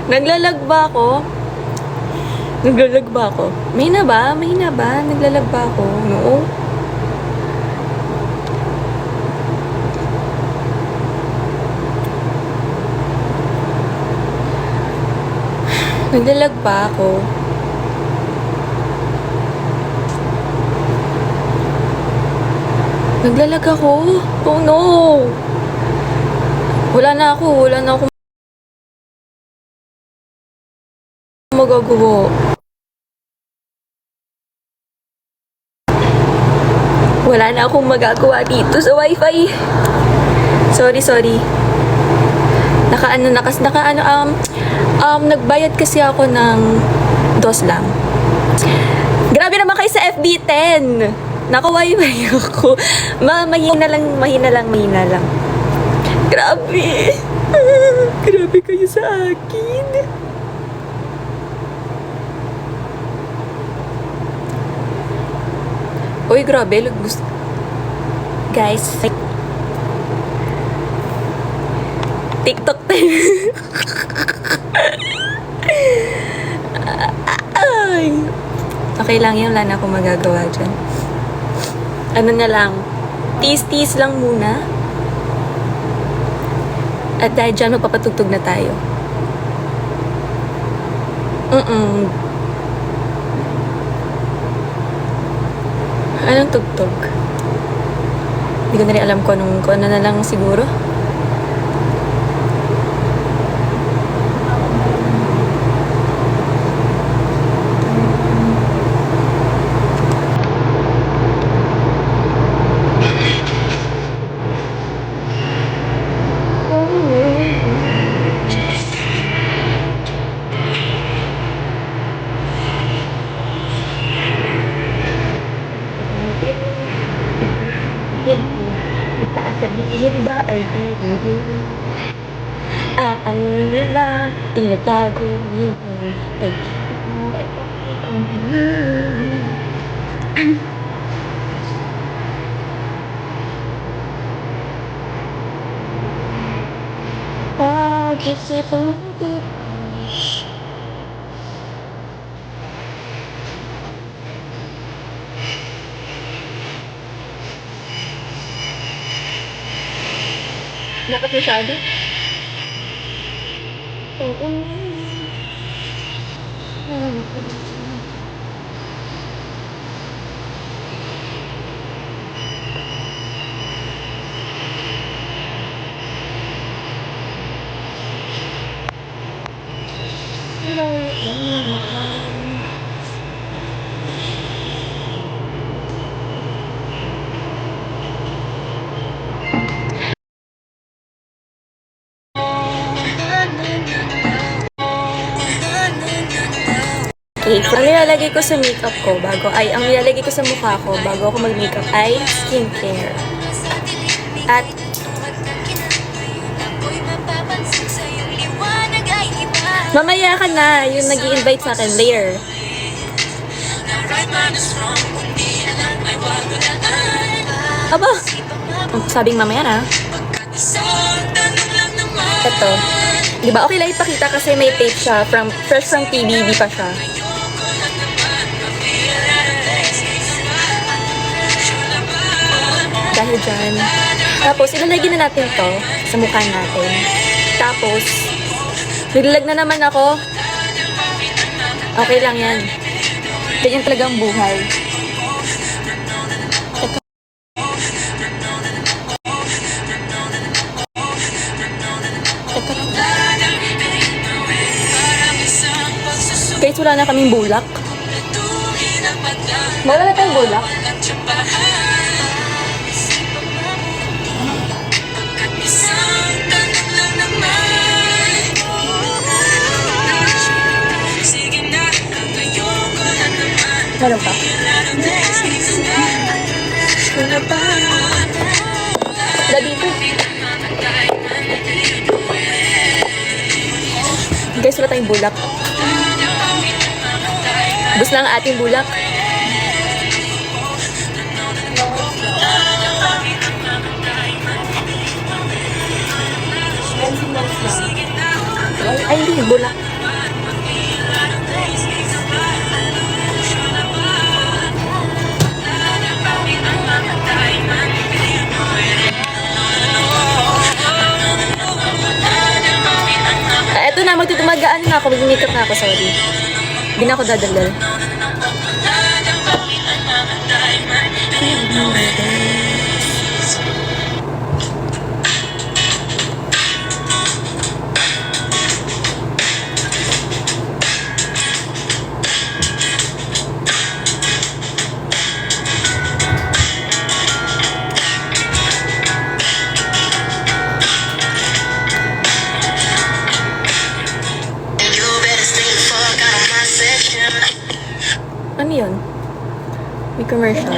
Naglalag ba ako? Naglalag ba ako? Mahina ba? Mahina ba? Naglalag ba ako? No? Naglalag ba ako? Naglalag ako? Oh no! Wala na ako magagawa. Wala na akong magagawa dito sa wifi. Sorry. Nagbayad kasi ako ng DOS lang. Grabe naman kayo sa FB10. Naka-wifi ako. Mahina lang. Grabe. Grabe kayo sa akin. Uy, grabe. Guys, TikTok time. Ay. Okay lang yun. Wala na akong magagawa dyan. Ano na lang. Tease lang muna. At dahil dyan, magpapatugtog na tayo. Anong tugtog? Hindi ko na rin alam kung ano na lang siguro. Sabihin ba ay aalala, tinatago mo ay pag-isip mo. Dapat masyado? Oo. Okay, ang nilalagay ko sa makeup ko ang nilalagay ko sa mukha ko bago ako mag-makeup ay skincare. At mamaya ka na, yung nag-i-invite sa akin, layer. Aba, sabing mamaya na. Ito. Diba, okay lang ipakita kasi may tape siya, fresh from TBB pa siya. Dahil dyan. Tapos, ilalagay na natin to sa mukha natin. Tapos, naglalag na naman ako. Okay lang yan. Ganyan talagang buhay. Ito. Guys, wala na kaming bulak. Wala na tayong bulak. Meron pa? Wala dito. Guys, wala tayong bulak. Bus lang ang ating bulak. Ay, hindi. Bulak. Eto na, magtutumagaan na ako. Mag-makeup na ako, sorry. Hindi na ako dadaldal. Ano yun? May commercial.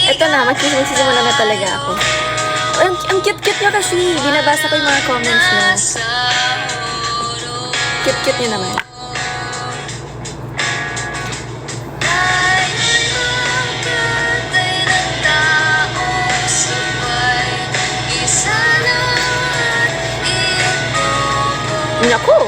Ito na, magsisimula na talaga ako. Ang cute-cute nyo kasi. Binabasa ko yung mga comments nyo. Cute-cute nyo naman. Naku!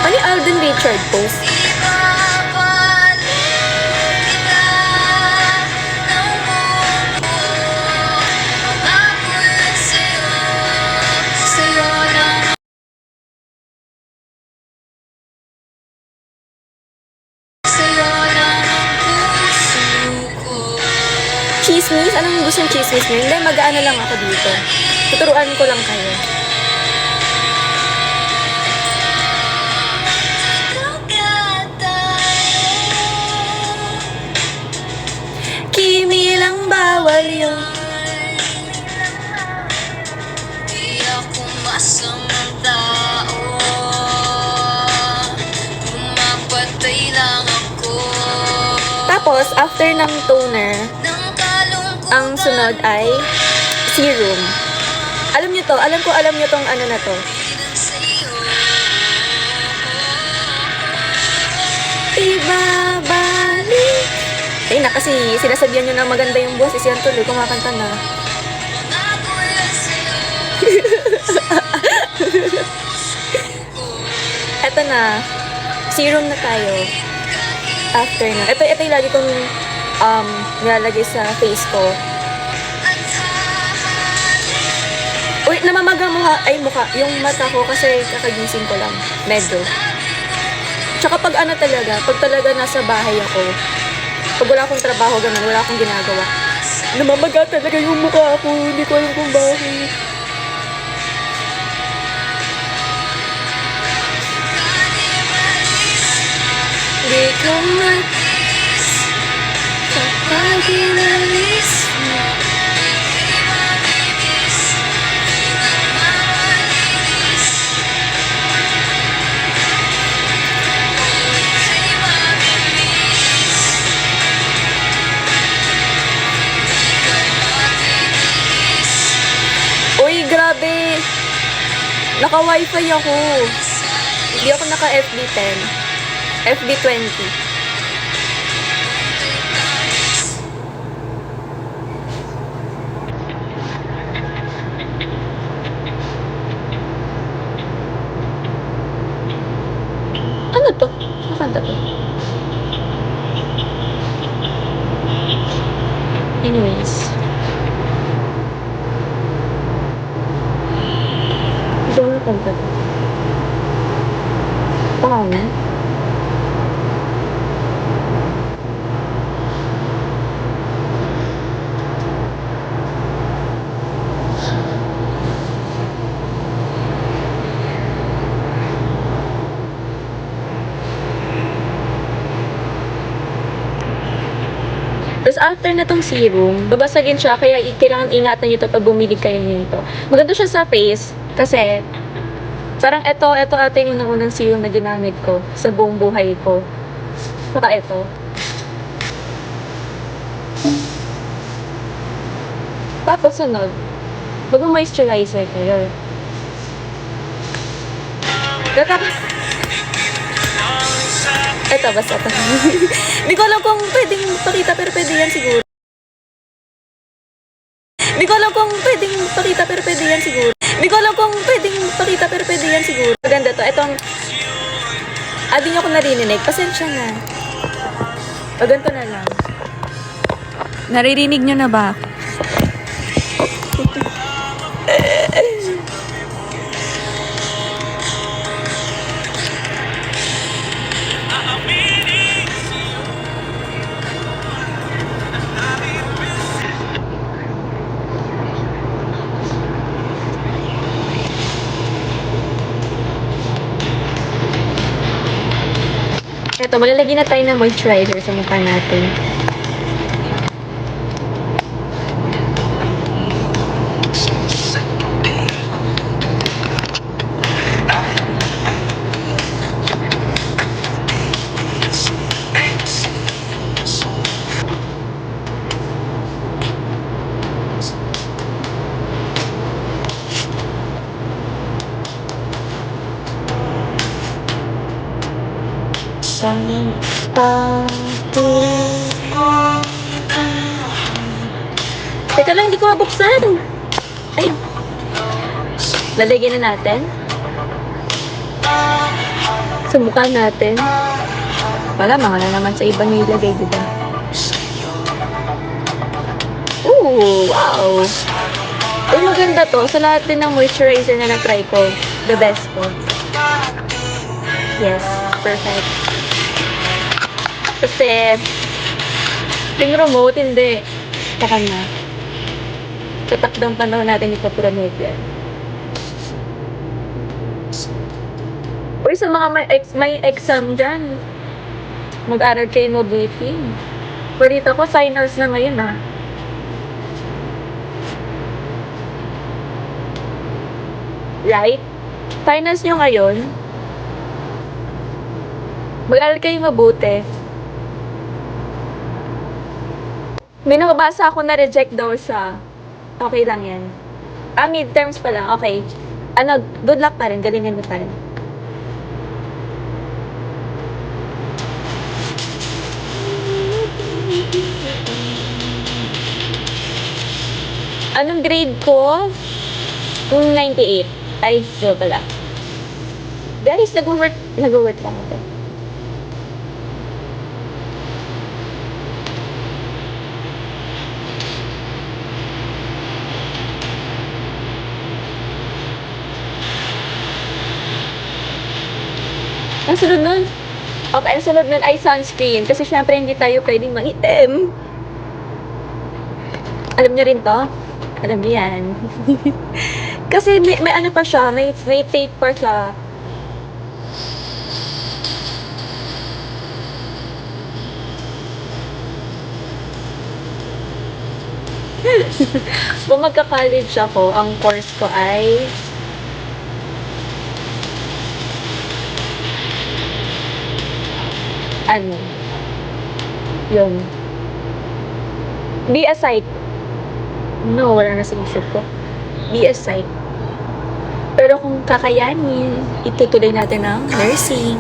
Ano yung Alden Richard post? Chismis? Anong gusto yung chismis nyo? Hindi, mag-ano lang ako dito. Tuturuan ko lang kayo. Kimi lang bawal yun. Di ako masamang tao. Pumapatay lang ako. Tapos, after ng toner, ang sunod ay serum. Alam nyo to, alam nyo tong ano na to. Ibabalik. Eh na, kasi sinasabihan nyo na maganda yung boses. Yan tuloy, kumakanta na. Eto na. Serum na tayo. After na. Ito yung lagi kong nilalagay sa face ko. Uy, namamaga mukha, yung mata ko kasi kakagising ko lang. Medyo. Tsaka pag ano talaga, pag talaga nasa bahay ako, pag wala akong trabaho, ganun, wala akong ginagawa, namamaga talaga yung mukha ko. Hindi ko alam kung bakit. Hindi ko matis kapag inalis mo. Uy, grabe. Naka-wifi ako. Hindi ako naka-FB10. FB20. Ano to? Makanta to? Anyways. Ito na kanta to. Pangalan? Tapos after na tong serum, babasagin siya, kaya kailangan ingatan nyo ito pag bumili kayo nito. Maganda siya sa face, kasi parang ito ate yung unang serum na ginamit ko sa buong buhay ko. Saka ito. Tapos sunod, mag-moisturizer kayo. Ito, basta ito. Hindi ko alam kung pwedeng pakita, pero pwede yan siguro. ko alam kung pwedeng pakita pero pwede yan siguro. Hindi ko alam kung pwedeng pakita pero pwede yan siguro. Maganda to. Itong, di nyo ko narinig. Pasensya na. O ganito na lang. Naririnig nyo na ba? Ito, maglalagay na tayo ng moisturizer sa mukha natin. Teka lang, hindi ko mabuksan. Ay. Lalagyan na natin. Sa mukha natin. Wala, mga na naman sa ibang nilagay, diba? Ooh, wow. Uy, maganda to. Sa lahat din ng moisturizer na na-try ko, the best po. Yes, perfect. Kasi, yung remote, hindi. Taka na. Sa takdang panahon natin ipapuramid yan. Uy, sa mga may exam dyan, mag-aral kayo mobility. Balita ko, signers na ngayon, ah. Right? Finance nyo ngayon, mag-aral kayo mabuti. May nakabasa ako na reject daw sa okay lang yan. Midterms pa lang, okay. Good luck pa rin, galingan mo pa rin. Anong grade ko? 98. Ay, so pala. Guys, nag-work lang ako. Ang sunod nun? Okay, ang sunod nun ay sunscreen. Kasi syempre hindi tayo pwedeng mangitim. Alam niyo rin to? Alam niyo yan. Kasi may ano pa siya, may tape pa siya. Kung magka-college ako, ang course ko ay yun. Be a psych. No, wala na sa isip ko. Be a psych. Pero kung kakayanin, itutuloy natin ang nursing.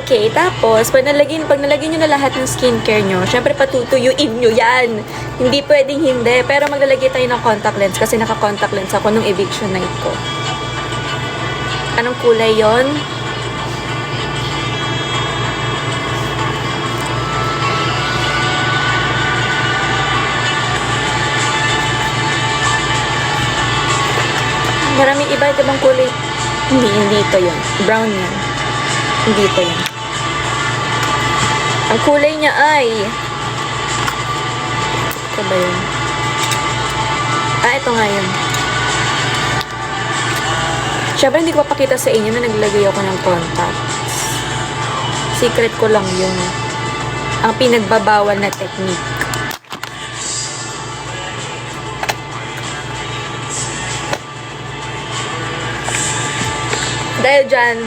Okay, tapos, pag nalagyan nyo na lahat ng skincare nyo, syempre patutuyuin nyo yan. Hindi pwedeng hindi, pero maglalagay tayo ng contact lens kasi naka-contact lens ako nung eviction night ko. Anong kulay yon? Maraming iba ibang kulay. Hindi ito yun. Brown yan. Hindi ito yun. Ang kulay niya ay ito ba yun? Ito nga yun. Siyempre hindi ko papakita sa inyo na naglagay ako ng contacts. Secret ko lang yun. Ang pinagbabawal na technique. Dahil dyan,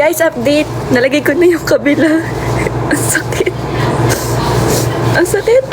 Guys, update. Nalagay ko na yung kabila. Ang sakit. Ang sakit.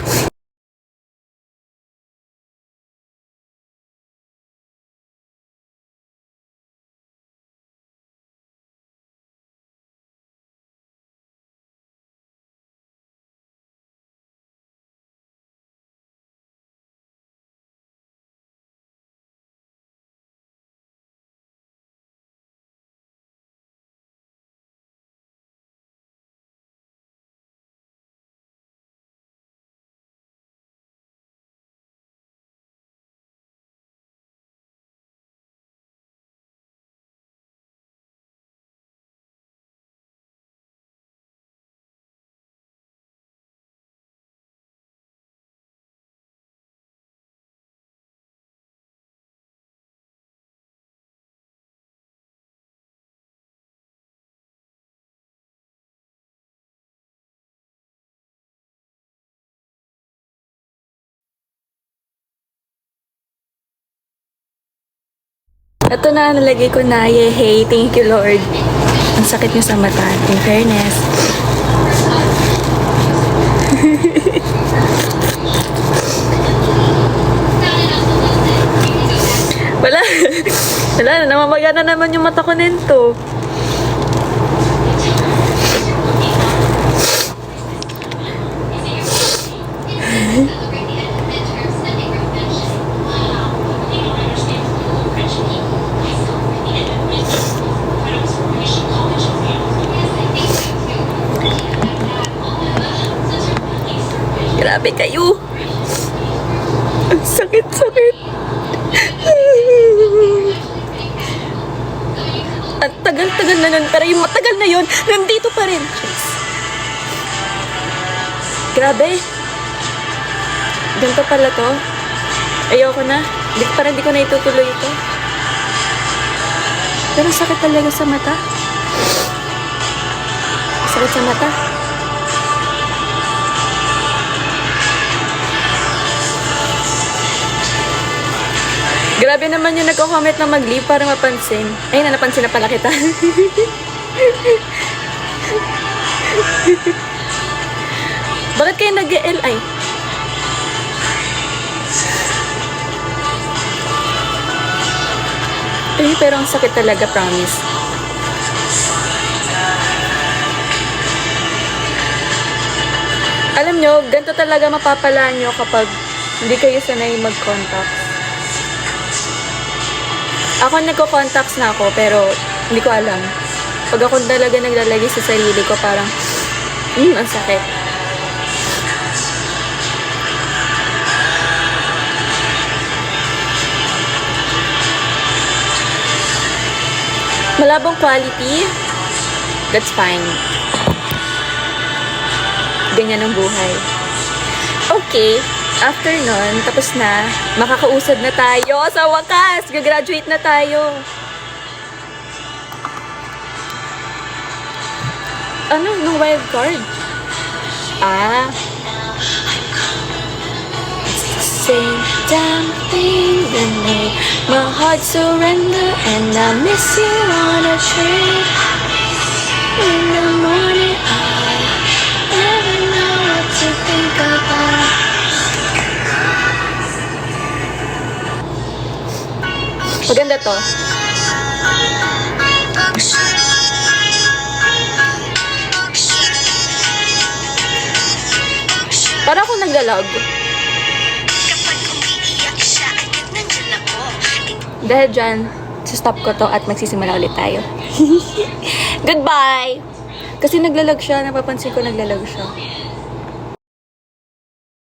Ito na, nalagay ko na. Yehey, thank you Lord. Ang sakit niya sa mata. In fairness. Wala. Wala na, namamaga na naman yung mata ko nito. Grabe kayo. Ang sakit-sakit. At tagal-tagal na nun, pero yung matagal na yun, nandito pa rin. Grabe. Ganito pala to. Ayoko na. Parang di ko na itutuloy ito. Pero sakit talaga sa mata. Sakit sa mata. Grabe naman yung nagko-comment na mag-leave para mapansin. Ay, napansin na pala kita. Bakit kayo nag-LI? Eh, pero ang sakit talaga, promise. Alam nyo, ganito talaga mapapala nyo kapag hindi kayo sanay mag-contacts. Ako nagko-contacts na ako, pero hindi ko alam. Pag ako talaga naglalagay sa sarili ko, parang, ang sakit. Malabong quality, that's fine. Ganyan ang buhay. Okay. After nun, tapos na, makakausad na tayo. Sa wakas, gagraduate na tayo. Ano? Nung wild card? Ah. It's the same damn thing that made my heart surrender, and I miss you on a train. In the morning, I never know what to think about. Maganda to. Para akong naglalag. Dahil dyan, stop ko to at magsisimula ulit tayo. Goodbye! Kasi naglalag siya, napapansin ko naglalag siya.